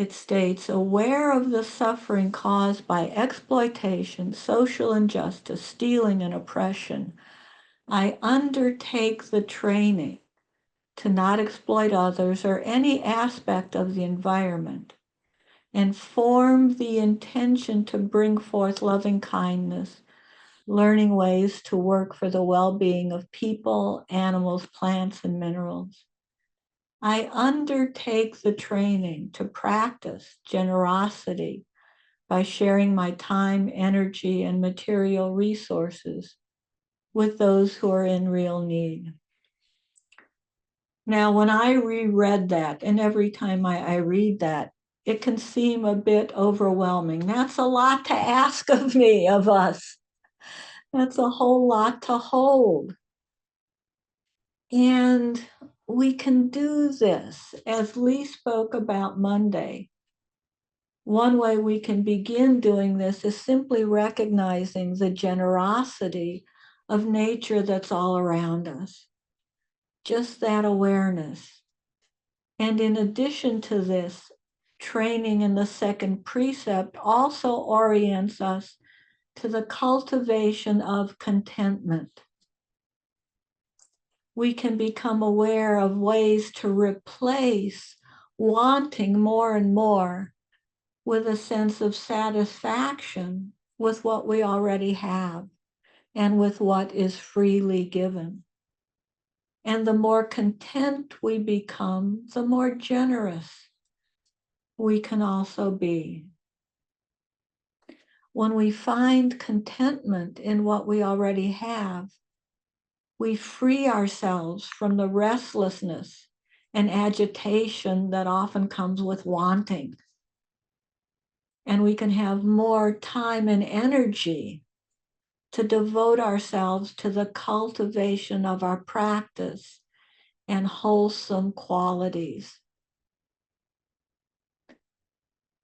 It states, aware of the suffering caused by exploitation, social injustice, stealing, and oppression, I undertake the training to not exploit others or any aspect of the environment, and form the intention to bring forth loving kindness, learning ways to work for the well-being of people, animals, plants, and minerals. I undertake the training to practice generosity by sharing my time, energy, and material resources with those who are in real need. Now, when I reread that, and every time I read that, it can seem a bit overwhelming. That's a lot to ask of me, of us. That's a whole lot to hold. And we can do this, as Lee spoke about Monday. One way we can begin doing this is simply recognizing the generosity of nature that's all around us. Just that awareness. And in addition to this, training in the second precept also orients us to the cultivation of contentment. We can become aware of ways to replace wanting more and more with a sense of satisfaction with what we already have and with what is freely given. And the more content we become, the more generous we can also be. When we find contentment in what we already have, we free ourselves from the restlessness and agitation that often comes with wanting. And we can have more time and energy to devote ourselves to the cultivation of our practice and wholesome qualities.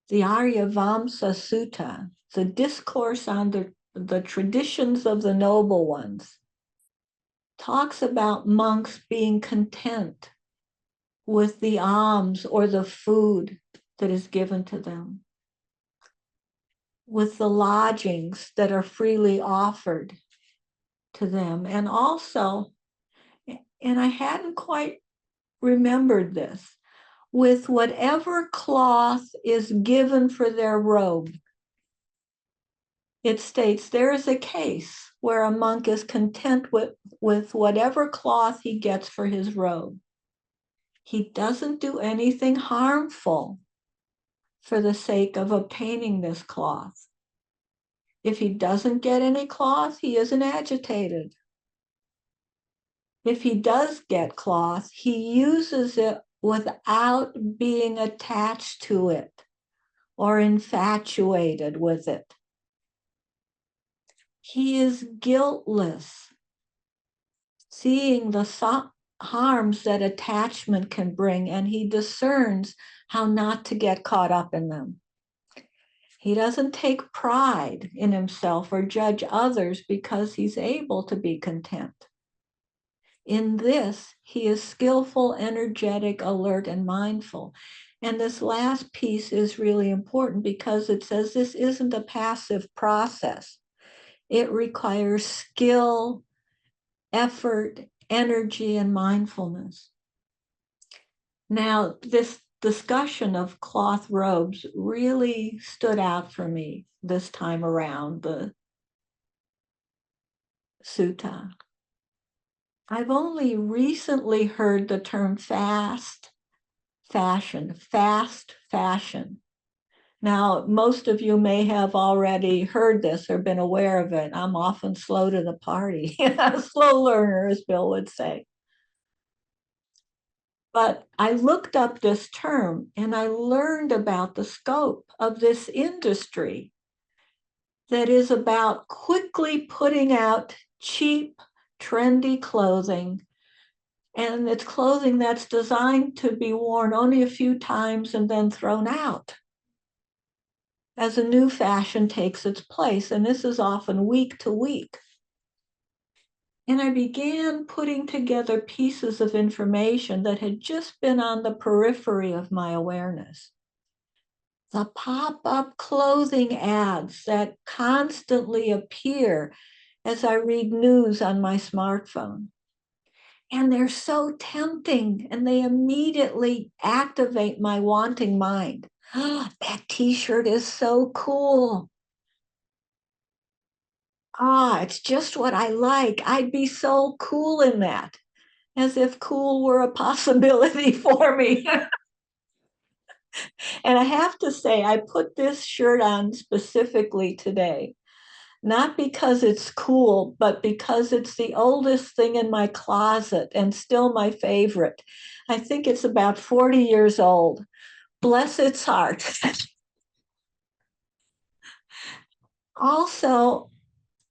The Aryavamsa Sutta, the discourse on the traditions of the noble ones, talks about monks being content with the alms or the food that is given to them, with the lodgings that are freely offered to them. And also, and I hadn't quite remembered this, with whatever cloth is given for their robe. It states there is a case where a monk is content with whatever cloth he gets for his robe. He doesn't do anything harmful for the sake of obtaining this cloth. If he doesn't get any cloth, he isn't agitated. If he does get cloth, he uses it without being attached to it or infatuated with it. He is guiltless, seeing the harms that attachment can bring, and he discerns how not to get caught up in them. He doesn't take pride in himself or judge others because he's able to be content. In this, he is skillful, energetic, alert, and mindful. And this last piece is really important because it says this isn't a passive process. It requires skill, effort, energy, and mindfulness. Now, this discussion of cloth robes really stood out for me this time around, the sutta. I've only recently heard the term fast fashion. Now, most of you may have already heard this or been aware of it. I'm often slow to the party, slow learner, as Bill would say. But I looked up this term and I learned about the scope of this industry that is about quickly putting out cheap, trendy clothing. And it's clothing that's designed to be worn only a few times and then thrown out as a new fashion takes its place. And this is often week to week. And I began putting together pieces of information that had just been on the periphery of my awareness. The pop-up clothing ads that constantly appear as I read news on my smartphone. And they're so tempting and they immediately activate my wanting mind. That t-shirt is so cool. It's just what I like. I'd be so cool in that, as if cool were a possibility for me. And I have to say, I put this shirt on specifically today, not because it's cool, but because it's the oldest thing in my closet and still my favorite. I think it's about 40 years old. Bless its heart. Also,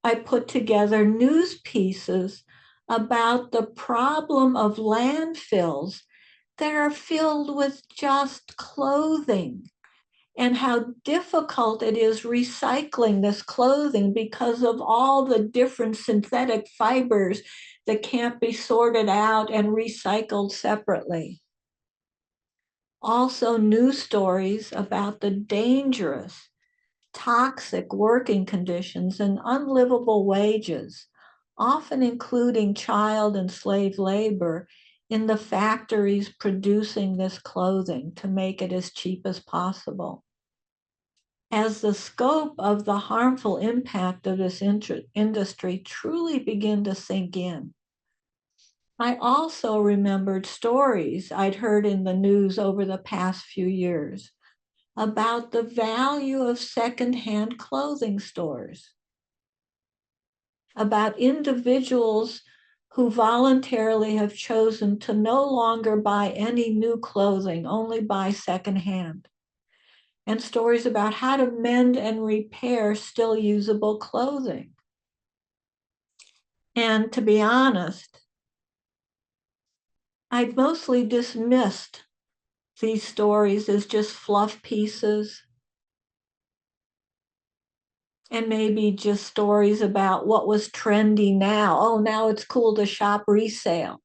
I put together news pieces about the problem of landfills that are filled with just clothing and how difficult it is recycling this clothing because of all the different synthetic fibers that can't be sorted out and recycled separately. Also, news stories about the dangerous, toxic working conditions and unlivable wages, often including child and slave labor in the factories producing this clothing to make it as cheap as possible. As the scope of the harmful impact of this industry truly began to sink in, I also remembered stories I'd heard in the news over the past few years about the value of secondhand clothing stores, about individuals who voluntarily have chosen to no longer buy any new clothing, only buy secondhand, and stories about how to mend and repair still usable clothing. And to be honest, I'd mostly dismissed these stories as just fluff pieces and maybe just stories about what was trendy now. Oh, now it's cool to shop resale.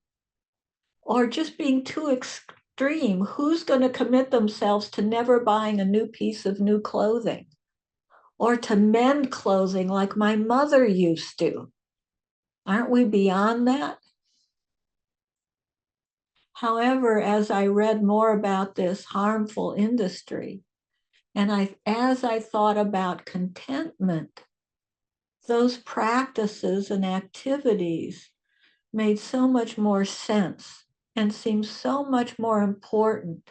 Or just being too extreme. Who's going to commit themselves to never buying a new piece of new clothing? Or to mend clothing like my mother used to? Aren't we beyond that? However, as I read more about this harmful industry, and as I thought about contentment, those practices and activities made so much more sense and seemed so much more important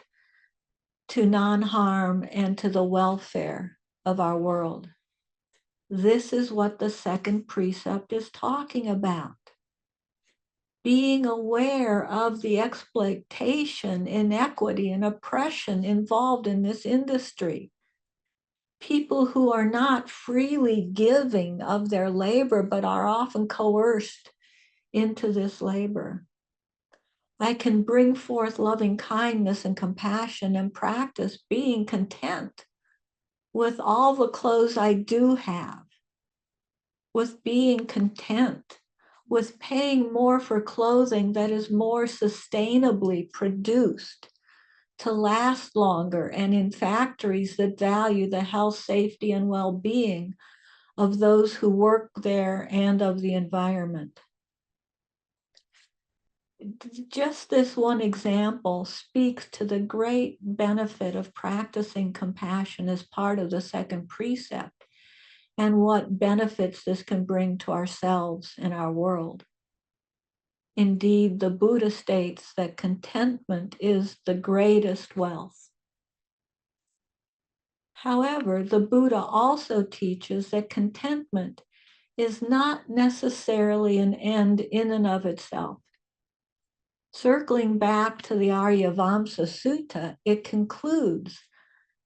to non-harm and to the welfare of our world. This is what the second precept is talking about. Being aware of the exploitation, inequity, and oppression involved in this industry. People who are not freely giving of their labor, but are often coerced into this labor. I can bring forth loving kindness and compassion and practice being content with all the clothes I do have, with being content, with paying more for clothing that is more sustainably produced to last longer and in factories that value the health, safety, and well-being of those who work there and of the environment. Just this one example speaks to the great benefit of practicing compassion as part of the second precept and what benefits this can bring to ourselves and our world. Indeed, the Buddha states that contentment is the greatest wealth. However, the Buddha also teaches that contentment is not necessarily an end in and of itself. Circling back to the Aryavamsa Sutta, it concludes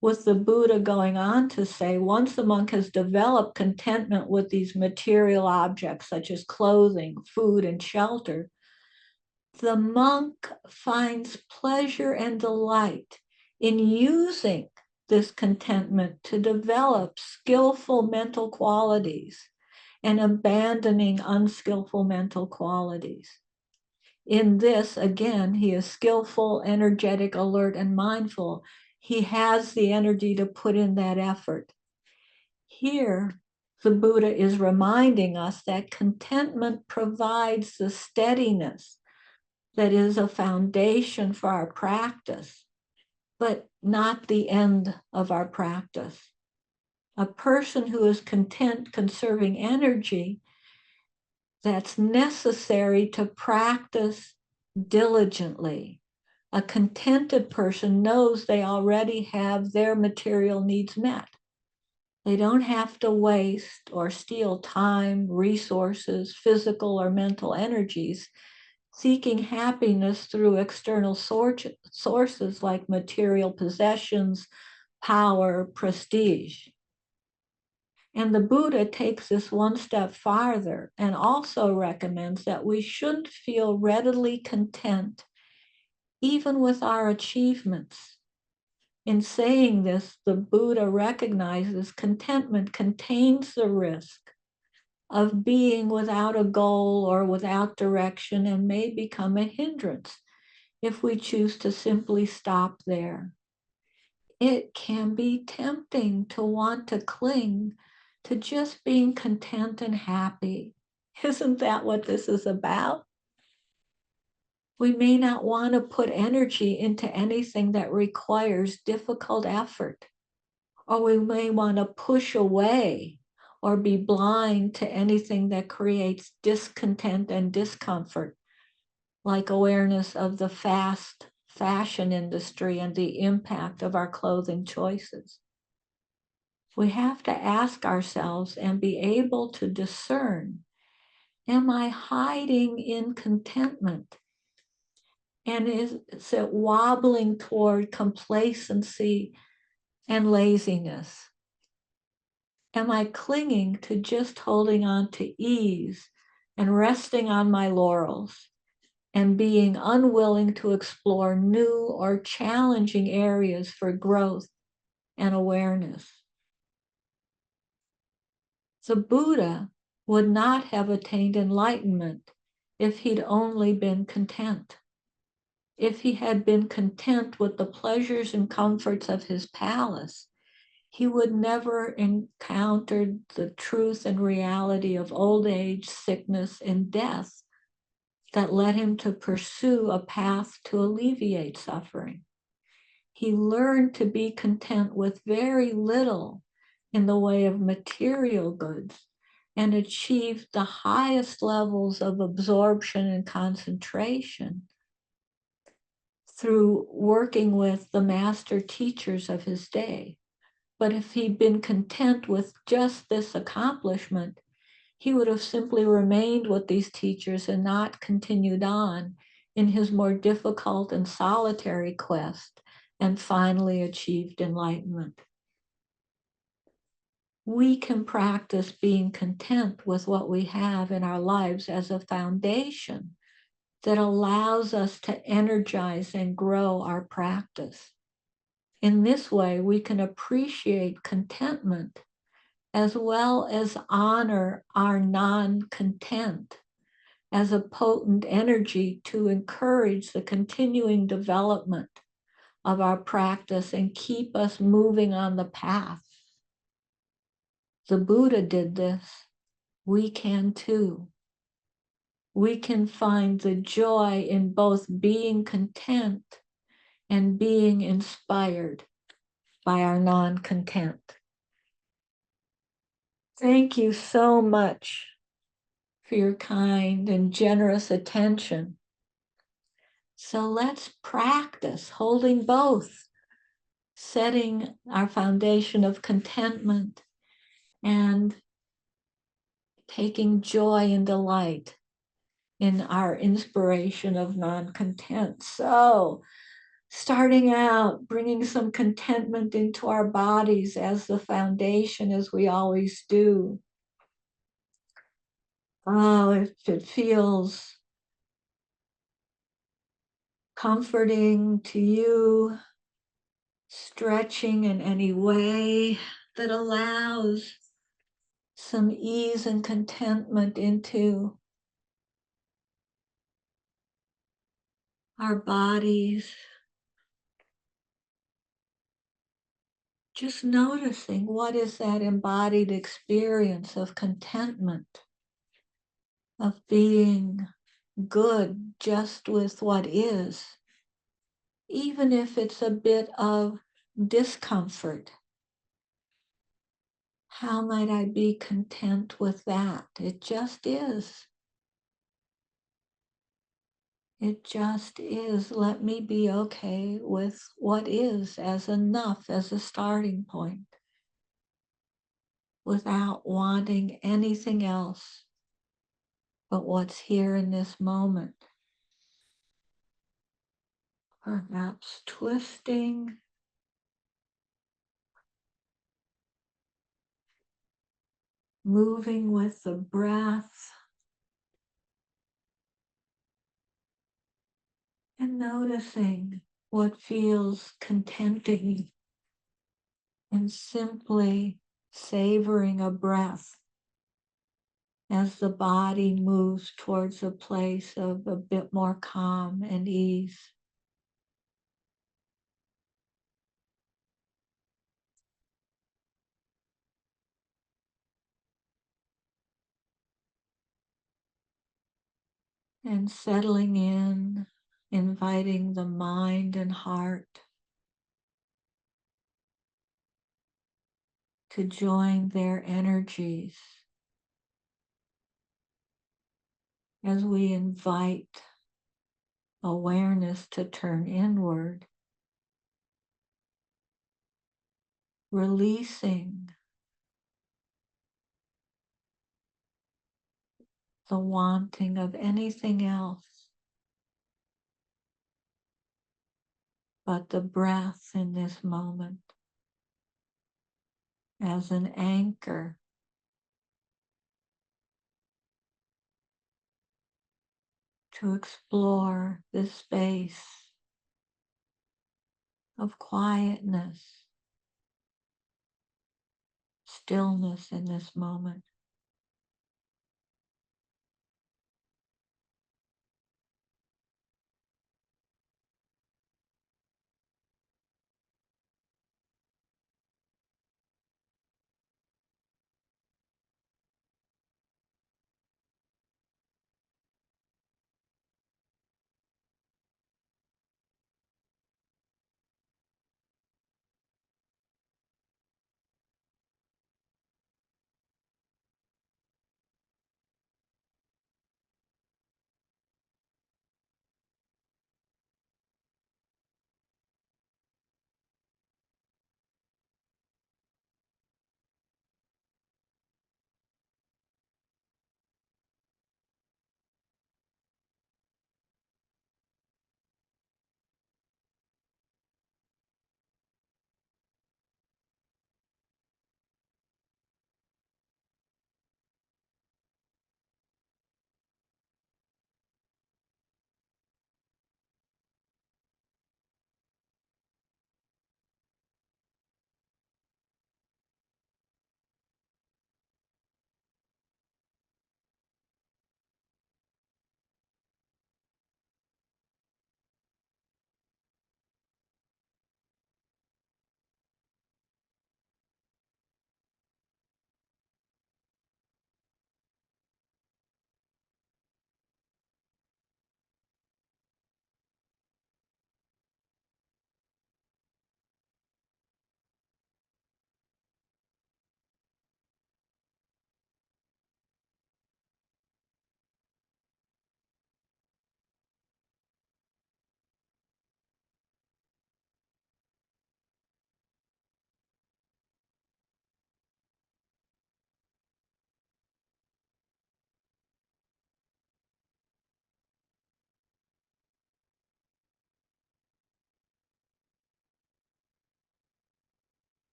with the Buddha going on to say, once the monk has developed contentment with these material objects, such as clothing, food, and shelter, the monk finds pleasure and delight in using this contentment to develop skillful mental qualities and abandoning unskillful mental qualities. In this, again, he is skillful, energetic, alert, and mindful. He has the energy to put in that effort. Here, the Buddha is reminding us that contentment provides the steadiness that is a foundation for our practice, but not the end of our practice. A person who is content conserving energy that's necessary to practice diligently. A contented person knows they already have their material needs met. They don't have to waste or steal time, resources, physical or mental energies seeking happiness through external sources like material possessions, power, prestige. And the Buddha takes this one step farther and also recommends that we shouldn't feel readily content even with our achievements. In saying this, the Buddha recognizes contentment contains the risk of being without a goal or without direction and may become a hindrance if we choose to simply stop there. It can be tempting to want to cling to just being content and happy. Isn't that what this is about? We may not want to put energy into anything that requires difficult effort, or we may want to push away or be blind to anything that creates discontent and discomfort, like awareness of the fast fashion industry and the impact of our clothing choices. We have to ask ourselves and be able to discern, am I hiding in contentment? And is it wobbling toward complacency and laziness? Am I clinging to just holding on to ease and resting on my laurels and being unwilling to explore new or challenging areas for growth and awareness? The Buddha would not have attained enlightenment if he'd only been content. If he had been content with the pleasures and comforts of his palace, he would never encounter the truth and reality of old age, sickness, and death that led him to pursue a path to alleviate suffering. He learned to be content with very little in the way of material goods and achieved the highest levels of absorption and concentration through working with the master teachers of his day. But if he'd been content with just this accomplishment, he would have simply remained with these teachers and not continued on in his more difficult and solitary quest and finally achieved enlightenment. We can practice being content with what we have in our lives as a foundation that allows us to energize and grow our practice. In this way, we can appreciate contentment as well as honor our non-content as a potent energy to encourage the continuing development of our practice and keep us moving on the path. The Buddha did this. We can too. We can find the joy in both being content and being inspired by our non-content. Thank you so much for your kind and generous attention. So let's practice holding both, setting our foundation of contentment and taking joy and delight in our inspiration of non-content. So starting out, bringing some contentment into our bodies as the foundation, as we always do. Oh, if it feels comforting to you, stretching in any way that allows some ease and contentment into our bodies. Just noticing what is that embodied experience of contentment, of being good just with what is, even if it's a bit of discomfort. How might I be content with that? It just is. It just is. Let me be okay with what is as enough as a starting point without wanting anything else but what's here in this moment. Perhaps twisting, moving with the breath, and noticing what feels contenting, and simply savoring a breath as the body moves towards a place of a bit more calm and ease. And settling in, inviting the mind and heart to join their energies as we invite awareness to turn inward, releasing the wanting of anything else but the breath in this moment as an anchor to explore this space of quietness, stillness in this moment.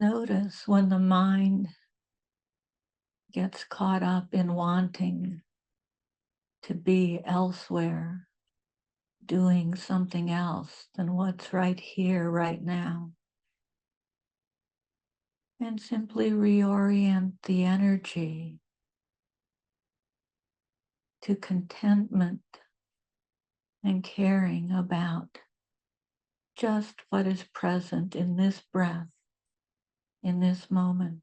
Notice when the mind gets caught up in wanting to be elsewhere, doing something else than what's right here, right now. And simply reorient the energy to contentment and caring about just what is present in this breath, in this moment.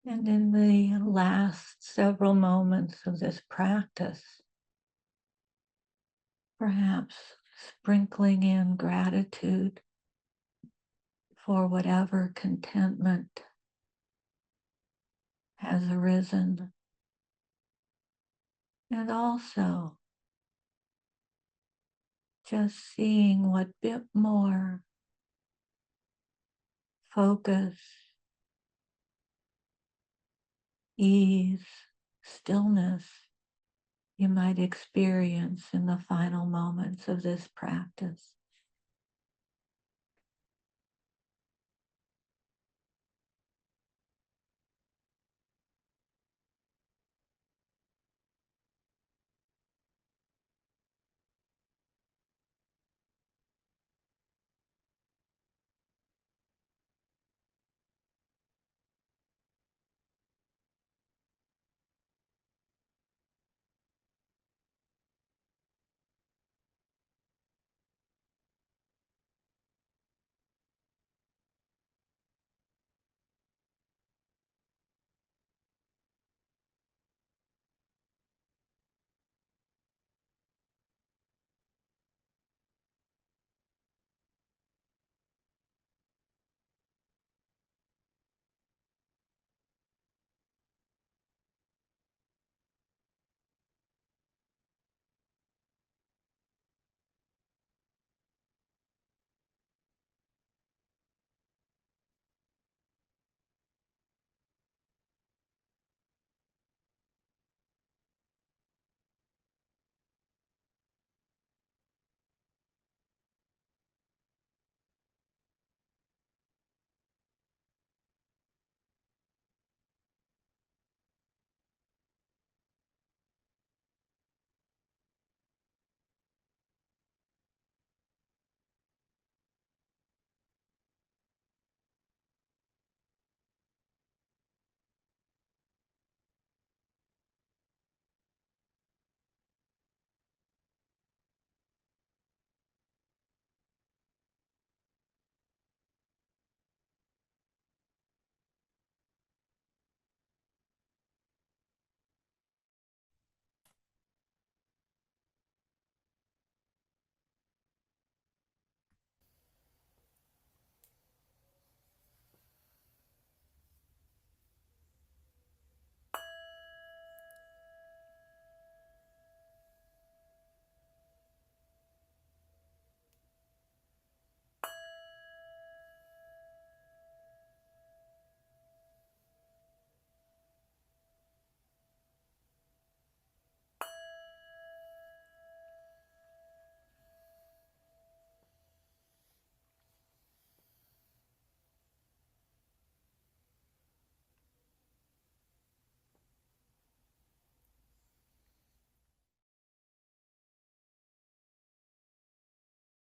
And in the last several moments of this practice, perhaps sprinkling in gratitude for whatever contentment has arisen, and also just seeing what bit more focus, ease, stillness you might experience in the final moments of this practice.